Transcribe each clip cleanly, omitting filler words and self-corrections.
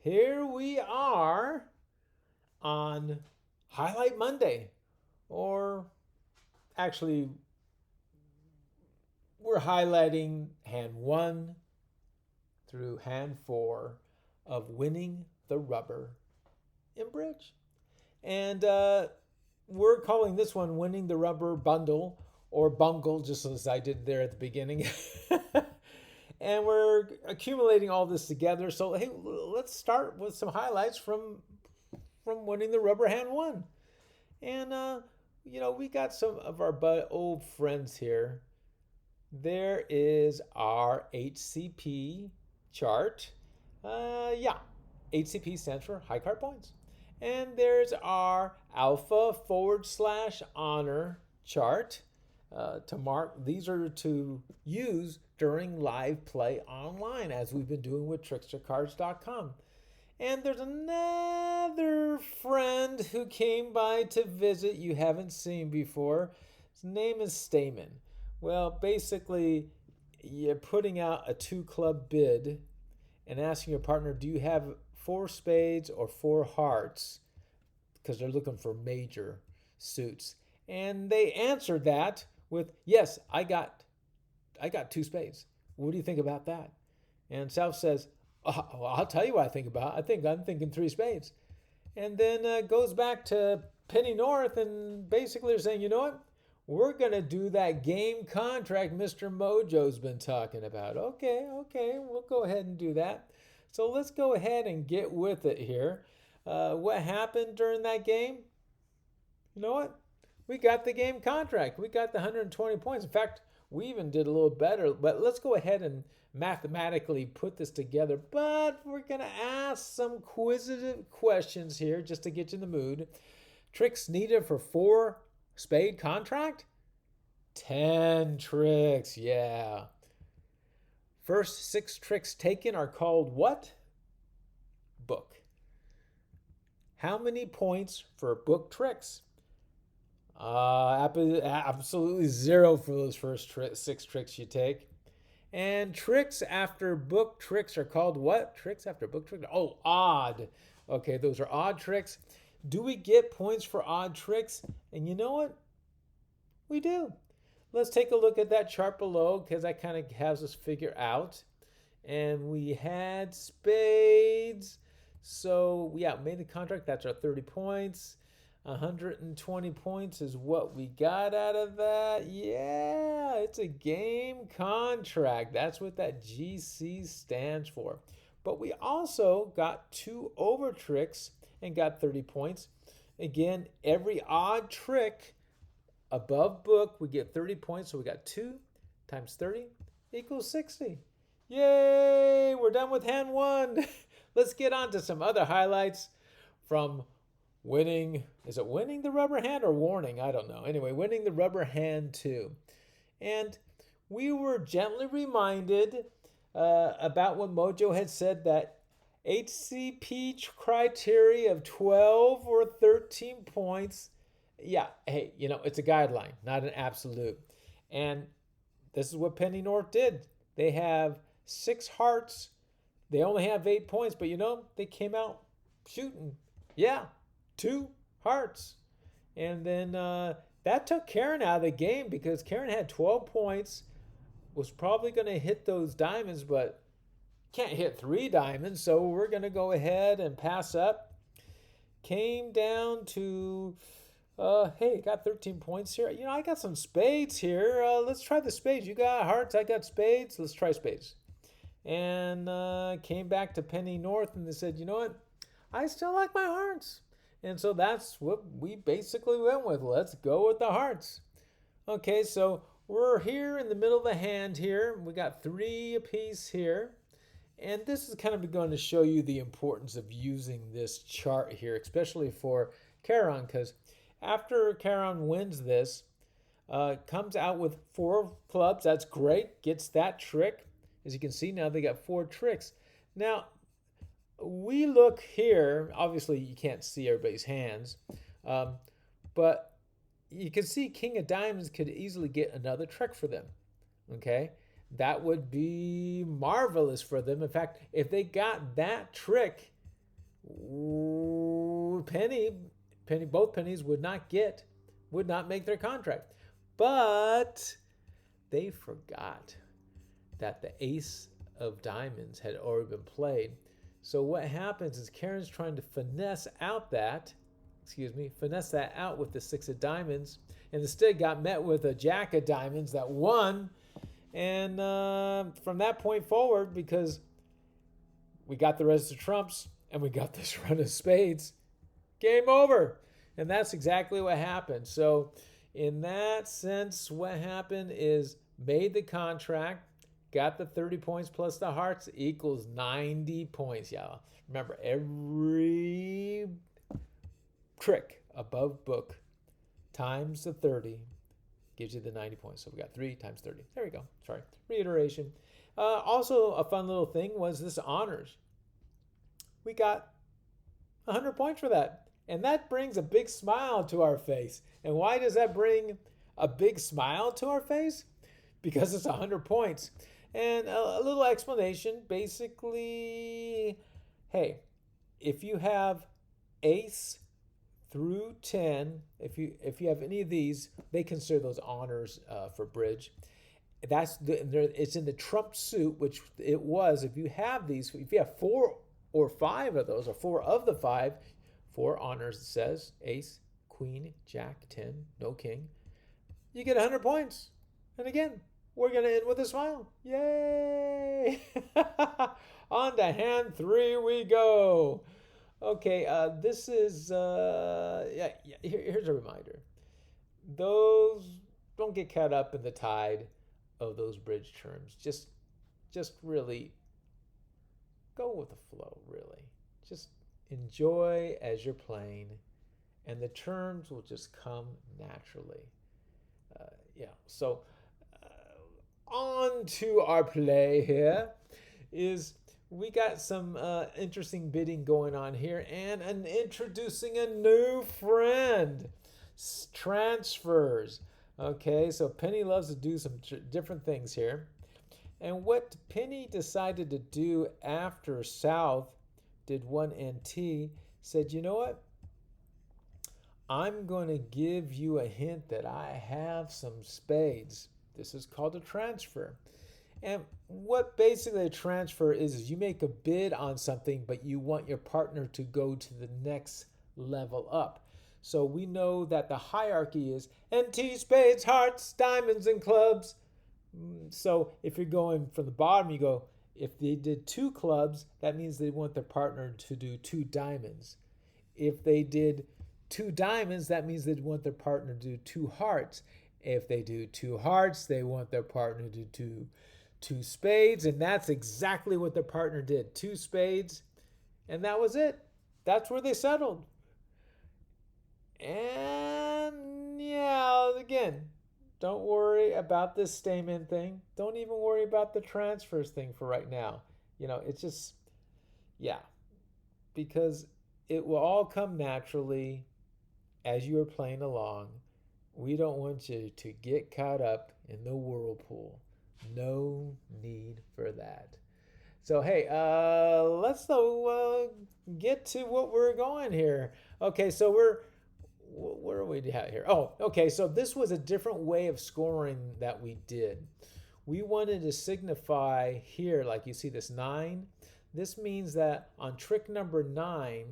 Here we are on Highlight Monday, or actually, we're highlighting hand 1 through hand 4 of winning the rubber in bridge. And we're calling this one winning the rubber bundle or bungle, just as I did there at the beginning. And we're accumulating all this together. So hey, let's start with some highlights from winning the rubber hand 1. And we got some of our old friends here. There is our HCP chart. HCP stands for high card points. And there's our alpha/honor chart to mark. These are to use during live play online, as we've been doing with trickstercards.com. And there's another friend who came by to visit you haven't seen before. His name is Stamen. Well, basically, you're putting out a 2-club bid and asking your partner, do you have 4 spades or 4 hearts? Because they're looking for major suits. And they answered that with, yes, I got 2 spades. What do you think about that? And South says, well, I'll tell you what I think about. I'm thinking 3 spades. And then goes back to Penny North, and basically they're saying, you know what? We're going to do that game contract Mr. Mojo's been talking about. Okay, we'll go ahead and do that. So let's go ahead and get with it here. What happened during that game? You know what? We got the game contract. We got the 120 points. In fact, we even did a little better. But let's go ahead and mathematically put this together. But we're going to ask some quizzitive questions here just to get you in the mood. Tricks needed for 4 spade contract? 10 tricks, yeah. First 6 tricks taken are called what? Book. How many points for book tricks? Absolutely 0 for those first 6 tricks you take. And tricks after book tricks are called what? Tricks after book tricks? Oh, odd. Okay, those are odd tricks. Do we get points for odd tricks? And you know what? We do. Let's take a look at that chart below, because that kind of has us figure out. And we had spades. So, yeah, made the contract. That's our 30 points. 120 points is what we got out of that. Yeah, it's a game contract. That's what that GC stands for. But we also got 2 over tricks and got 30 points. Again, every odd trick above book, we get 30 points. So we got 2 times 30 equals 60. Yay! We're done with hand 1. Let's get on to some other highlights from winning. Is it winning the rubber hand or warning? I don't know. Anyway, winning the rubber hand 2. And we were gently reminded about what Mojo had said, that HCP criteria of 12 or 13 points. Yeah, hey, it's a guideline, not an absolute. And this is what Penny North did. They have 6 hearts. They only have 8 points, but they came out shooting. Yeah, 2 hearts. And then that took Karen out of the game, because Karen had 12 points, was probably going to hit those diamonds, but can't hit 3 diamonds, so we're going to go ahead and pass up. Came down to, hey, got 13 points here. I got some spades here. Let's try the spades. You got hearts, I got spades. Let's try spades. And came back to Penny North, and they said, you know what? I still like my hearts. And so that's what we basically went with. Let's go with the hearts. Okay, so we're here in the middle of the hand here. We got 3 apiece here. And this is kind of going to show you the importance of using this chart here, especially for Charon, because after Charon wins this, comes out with 4 clubs. That's great. Gets that trick. As you can see now, they got 4 tricks. Now, we look here. Obviously, you can't see everybody's hands, but you can see King of Diamonds could easily get another trick for them. Okay, that would be marvelous for them. In fact, if they got that trick, Both pennies would not make their contract. But they forgot that the ace of diamonds had already been played. So what happens is Karen's trying to finesse that out with the six of diamonds, and instead got met with a jack of diamonds that won. And from that point forward, because we got the rest of the trumps and we got this run of spades, game over. And that's exactly what happened. So in that sense, what happened is made the contract, got the 30 points plus the hearts equals 90 points, y'all. Remember, every trick above book times the 30 gives you the 90 points. So we got 3 times 30. There we go. Sorry. Reiteration. Also, a fun little thing was this honors. We got 100 points for that. And that brings a big smile to our face. And why does that bring a big smile to our face? Because it's 100 points. And a little explanation. Basically, hey, if you have ace through 10, if you have any of these, they consider those honors for bridge. It's in the trump suit, which it was. If you have these, if you have 4 or 5 of those, or 4 of the 5, 4 honors, it says ace, queen, jack, 10, no king, you get 100 points. And again, we're going to end with a smile. Yay! On to hand 3 we go. Okay, this is, here's a reminder. Don't get caught up in the tide of those bridge terms. Just really go with the flow, really. Just enjoy as you're playing, and the terms will just come naturally. So on to our play here is we got some interesting bidding going on here, and introducing a new friend, transfers. Okay, so Penny loves to do some different things here. And what Penny decided to do after South did 1 NT, said, you know what? I'm going to give you a hint that I have some spades. This is called a transfer. And what basically a transfer is you make a bid on something, but you want your partner to go to the next level up. So we know that the hierarchy is NT, spades, hearts, diamonds, and clubs. So if you're going from the bottom, you go, if they did 2 clubs, that means they want their partner to do 2 diamonds. If they did 2 diamonds, that means they'd want their partner to do 2 hearts. If they do 2 hearts, they want their partner to do 2 spades. And that's exactly what their partner did. 2 spades. And that was it. That's where they settled. And yeah, again, don't worry about this stamen thing. Don't even worry about the transfers thing for right now. It's just, because it will all come naturally as you are playing along. We don't want you to get caught up in the whirlpool. No need for that. So, hey, let's get to what we're going here. Okay, so where are we at here? Oh, okay, so this was a different way of scoring that we did. We wanted to signify here, like you see this 9. This means that on trick number 9,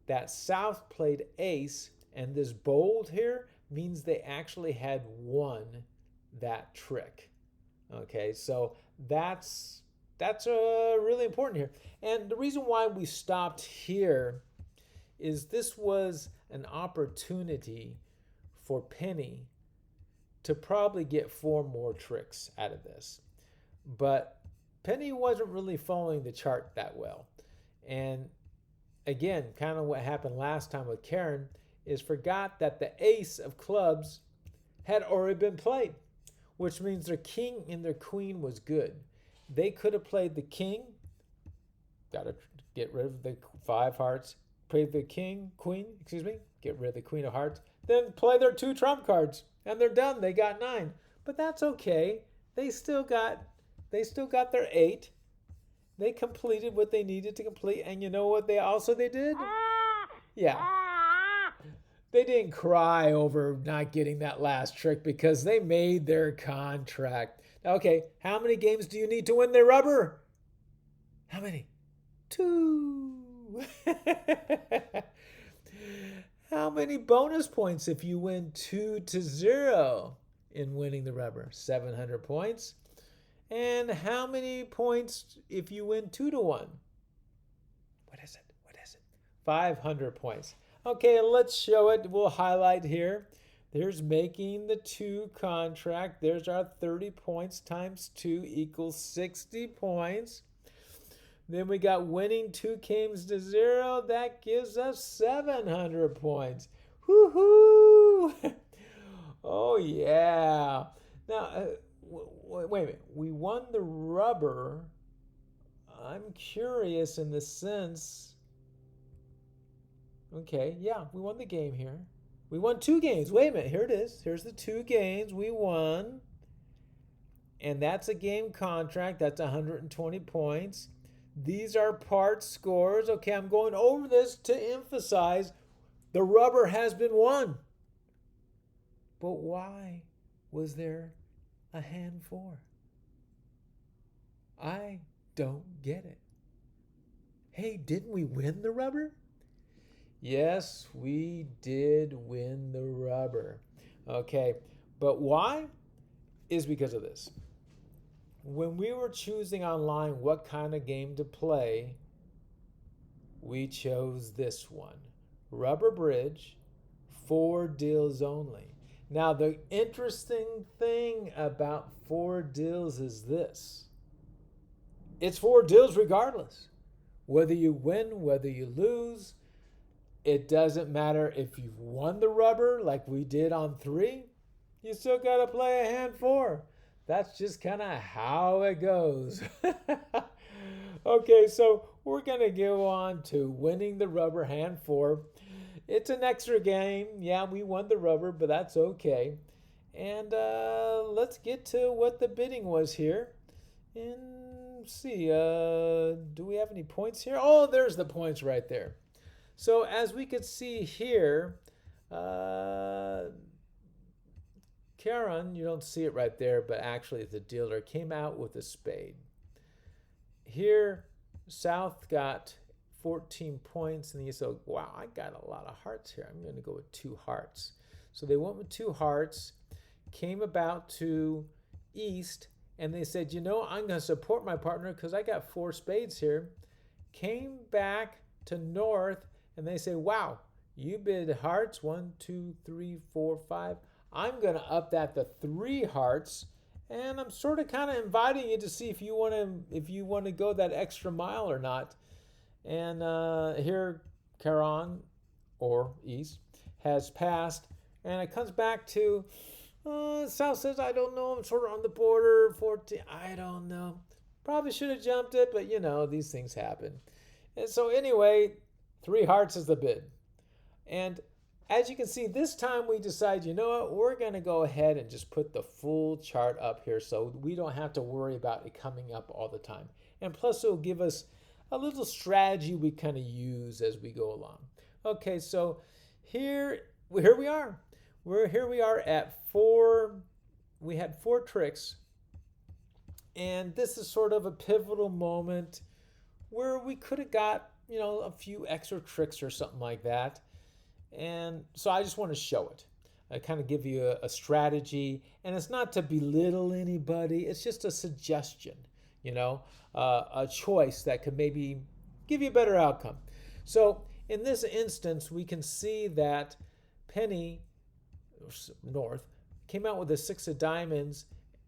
that South played ace, and this bold here means they actually had won that trick. Okay, so that's really important here. And the reason why we stopped here is this was an opportunity for Penny to probably get 4 more tricks out of this. But Penny wasn't really following the chart that well. And again, kind of what happened last time with Karen is forgot that the ace of clubs had already been played, which means their king and their queen was good. They could have played the king, got to get rid of the 5 hearts, play the queen, get rid of the queen of hearts, then play their 2 trump cards, and they're done. They got 9. But that's okay. They still got their 8, They completed what they needed to complete. And you know what they did? Yeah. They didn't cry over not getting that last trick because they made their contract. Okay, how many games do you need to win the rubber? How many? Two. How many bonus points if you win 2-0 in winning the rubber? 700 points. And how many points if you win 2-1? What is it? 500 points. Okay, let's show it. We'll highlight here. There's making the 2 contract. There's our 30 points times 2 equals 60 points. Then we got winning 2-0. That gives us 700 points. Woohoo! Oh, yeah. Now, wait a minute. We won the rubber. I'm curious in the sense. Okay, yeah, we won the game here. We won 2 games. Wait a minute. Here it is. Here's the 2 games we won. And that's a game contract. That's 120 points. These are part scores. Okay, I'm going over this to emphasize the rubber has been won. But why was there a hand 4? I don't get it. Hey, didn't we win the rubber? Yes, we did win the rubber. Okay, but why? Is because of this. When we were choosing online what kind of game to play, we chose this one. Rubber Bridge, 4 deals only. Now, the interesting thing about 4 deals is this. It's 4 deals regardless. Whether you win, whether you lose, it doesn't matter if you've won the rubber like we did on 3, you still got to play a hand 4. That's just kind of how it goes. Okay, so we're going to go on to winning the rubber hand 4. It's an extra game. Yeah, we won the rubber, but that's okay. And let's get to what the bidding was here. And see, do we have any points here? Oh, there's the points right there. So as we could see here, Karen, you don't see it right there, but actually the dealer came out with a spade. Here, South got 14 points, and he said, wow, I got a lot of hearts here. I'm going to go with 2 hearts. So they went with 2 hearts, came about to East, and they said, you know, I'm going to support my partner because I got 4 spades here. Came back to North, and they say, wow, you bid hearts, 1, 2, 3, 4, 5. I'm going to up that to 3 hearts, and I'm sort of kind of inviting you to see if you want to go that extra mile or not. And here, Caron, or East, has passed, and it comes back to South says, I don't know, I'm sort of on the border, 14, I don't know. Probably should have jumped it, but you know, these things happen. And so anyway, 3 hearts is the bid. And as you can see, this time we decide, you know what, we're going to go ahead and just put the full chart up here so we don't have to worry about it coming up all the time. And plus it'll give us a little strategy we kind of use as we go along. Okay, so here we are. Here we are at 4. We had 4 tricks. And this is sort of a pivotal moment where we could have got, you know, a few extra tricks or something like that. And so I just want to show it. I kind of give you a strategy, and it's not to belittle anybody. It's just a suggestion, you know, a choice that could maybe give you a better outcome. So in this instance, we can see that Penny, North, came out with a 6 of diamonds,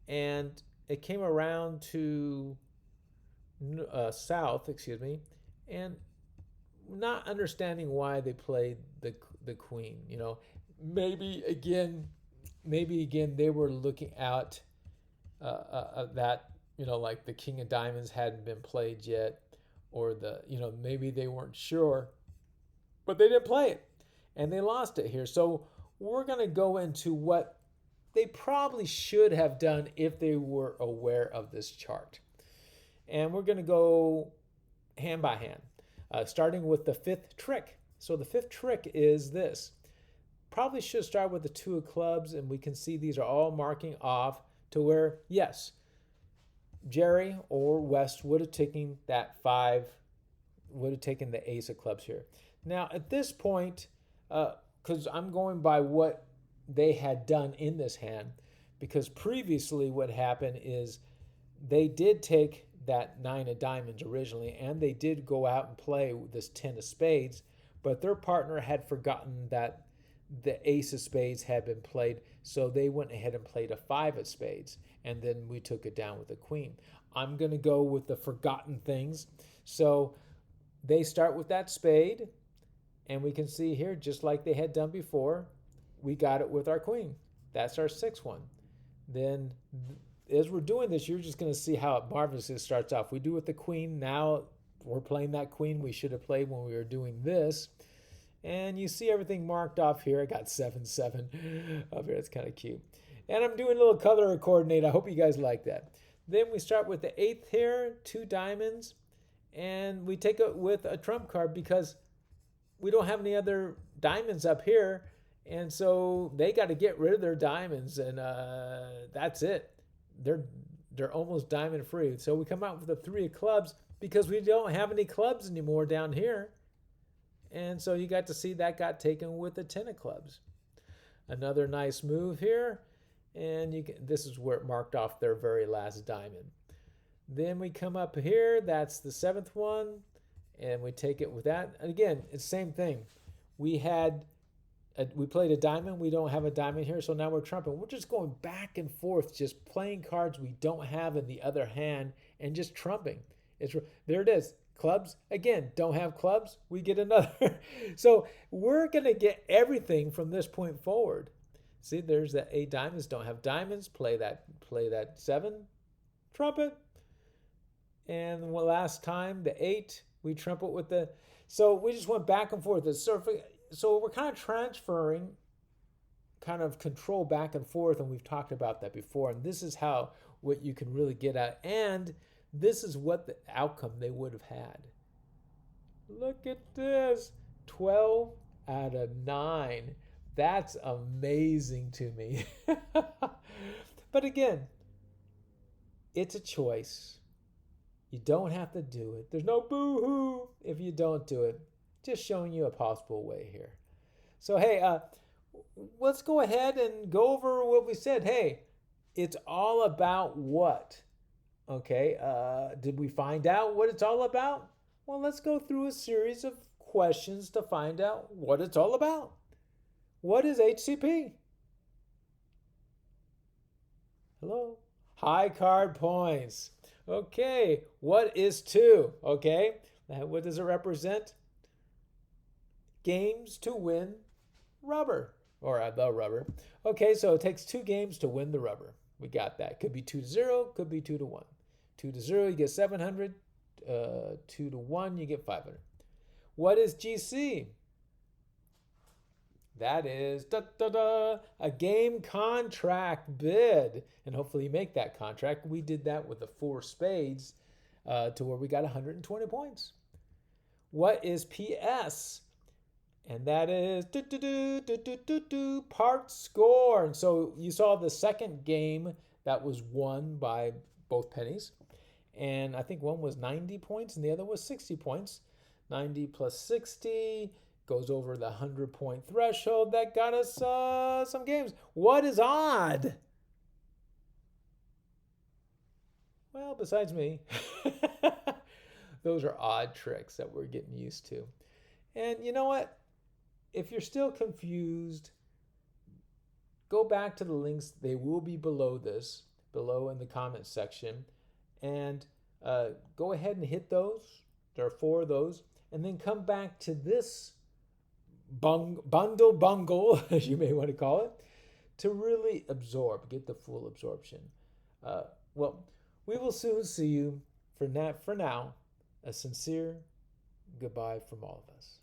and it came around to South, and not understanding why they played the queen. You know, maybe again they were looking at that, you know, like the king of diamonds hadn't been played yet, or maybe they weren't sure, but they didn't play it and they lost it here. So we're going to go into what they probably should have done if they were aware of this chart. And we're going to go hand by hand, starting with the fifth trick. So the fifth trick is this. Probably should start with the two of clubs, and we can see these are all marking off to where, yes, Jerry or West would have taken that 5, would have taken the ace of clubs here. Now, at this point, because I'm going by what they had done in this hand, because previously what happened is they did take that 9 of diamonds originally, and they did go out and play this 10 of spades, but their partner had forgotten that the ace of spades had been played, so they went ahead and played a 5 of spades, and then we took it down with a queen. I'm going to go with the forgotten things. So they start with that spade, and we can see here, just like they had done before, we got it with our queen. That's our 6th one. Then as we're doing this, you're just going to see how it marvelously starts off. We do with the queen. Now we're playing that queen we should have played when we were doing this. And you see everything marked off here. I got 7-7 up here. It's kind of cute. And I'm doing a little color coordinate. I hope you guys like that. Then we start with the 8th here, 2 diamonds. And we take it with a trump card because we don't have any other diamonds up here. And so they got to get rid of their diamonds. And that's it. They're almost diamond free. So we come out with the 3 of clubs because we don't have any clubs anymore down here. And so you got to see that got taken with the 10 of clubs. Another nice move here. And this is where it marked off their very last diamond. Then we come up here. That's the 7th one. And we take it with that. And again, it's the same thing. We played a diamond. We don't have a diamond here. So now we're trumping. We're just going back and forth, just playing cards we don't have in the other hand and just trumping. There it is. Clubs, again, don't have clubs, we get another. So we're going to get everything from this point forward. See, there's that 8 diamonds, don't have diamonds, play that 7, trumpet. And the last time, the 8, we trumpet with the, so we just went back and forth. So we're kind of transferring kind of control back and forth, and we've talked about that before. And this is what you can really get at. And this is what the outcome they would have had. Look at this. 12 out of 9. That's amazing to me. But again, it's a choice. You don't have to do it. There's no boo-hoo if you don't do it. Just showing you a possible way here. So, hey, let's go ahead and go over what we said. Hey, it's all about what? Okay, did we find out what it's all about? Well, let's go through a series of questions to find out what it's all about. What is HCP? Hello? High card points. Okay, what is 2? Okay, what does it represent? Games to win rubber, or the rubber. Okay, so it takes 2 games to win the rubber. We got that. Could be 2-0, could be 2-1. 2-0, you get 700. 2-1, you get 500. What is GC? That is a game contract bid. And hopefully you make that contract. We did that with the 4 spades to where we got 120 points. What is PS? And that is part score. And so you saw the second game that was won by both pennies. And I think one was 90 points and the other was 60 points. 90 plus 60 goes over the 100-point threshold. That got us some games. What is odd? Well, besides me, those are odd tricks that we're getting used to. And you know what? If you're still confused, go back to the links. They will be below in the comment section. And go ahead and hit those. There are 4 of those. And then come back to this bungle, as you may want to call it, to really absorb, get the full absorption. Well, we will soon see you. For now, a sincere goodbye from all of us.